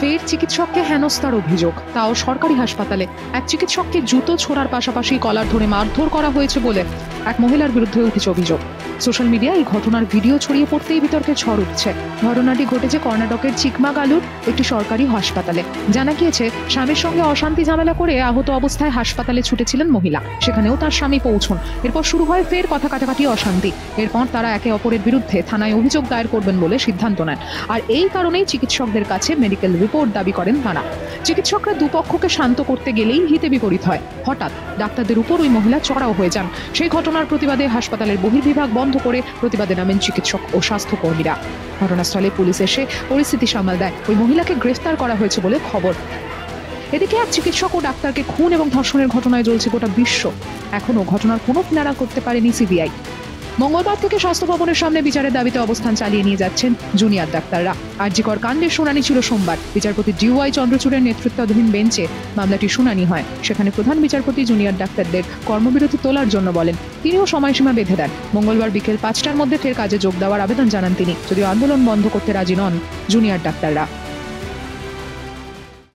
ফের চিকিৎসককে হেনস্থার অভিযোগ, তাও সরকারি হাসপাতালে। এক চিকিৎসককে জুতো ছোড়ার পাশাপাশি কলার ধরে মারধর করা হয়েছে বলে এক মহিলার বিরুদ্ধে উঠেছে অভিযোগ। সোশ্যাল মিডিয়ায় এই ঘটনার ভিডিও ছড়িয়ে পড়তেই বিতর্কের ঝড় উঠছে। ঘটনাটি ঘটেছে কর্ণাটকের চিকমাগালুর একটি সরকারি হাসপাতালে। জানা গিয়েছে, স্বামীর সঙ্গে অশান্তি ঝামেলা করে আহত অবস্থায় হাসপাতালে ছুটেছিলেন মহিলা। সেখানেও তার স্বামী পৌঁছন। এরপর শুরু হয় ফের কথা কাটাকাটি, অশান্তি। এরপর তারা একে অপরের বিরুদ্ধে থানায় অভিযোগ দায়ের করবেন বলে সিদ্ধান্ত নেন। আর এই কারণেই চিকিৎসকদের কাছে মেডিকেল রিপোর্ট দাবি করেন তারা। চিকিৎসকরা দুপক্ষকে শান্ত করতে গেলেই হিতে বিপরীত হয়। হঠাৎ ডাক্তারদের উপর ওই মহিলা চড়াও হয়ে যান। সেই ঘটনার প্রতিবাদে হাসপাতালের বহির্বিভাগ বন্ধ করে প্রতিবাদে নামেন চিকিৎসক ও স্বাস্থ্যকর্মীরা। ঘটনাস্থলে পুলিশ এসে পরিস্থিতি সামাল দেয়। ওই মহিলাকে গ্রেফতার করা হয়েছে বলে খবর। এদিকে এক চিকিৎসক ও ডাক্তারকে খুন এবং ধর্ষণের ঘটনায় জ্বলছে গোটা বিশ্ব। এখনো ঘটনার কোনো কিনারা করতে পারেনি সিবিআই। মঙ্গলবার থেকে স্বাস্থ্য ভবনের সামনে বিচারের দাবিতে অবস্থান চালিয়ে নিয়ে যাচ্ছেন জুনিয়র ডাক্তাররা। আরজিকর কাণ্ডের শুনানি ছিল সোমবার। বিচারপতি DY চন্দ্রচূড়ের নেতৃত্বাধীন বেঞ্চে মামলাটি শুনানি হয়। সেখানে প্রধান বিচারপতি জুনিয়র ডাক্তারদের কর্মবিরতি তোলার জন্য বলেন। তিনিও সময়সীমা বেঁধে দেন। মঙ্গলবার বিকেল 5টার মধ্যে ফের কাজে যোগ দেওয়ার আবেদন জানান তিনি, যদিও আন্দোলন বন্ধ করতে রাজি নন জুনিয়র ডাক্তাররা।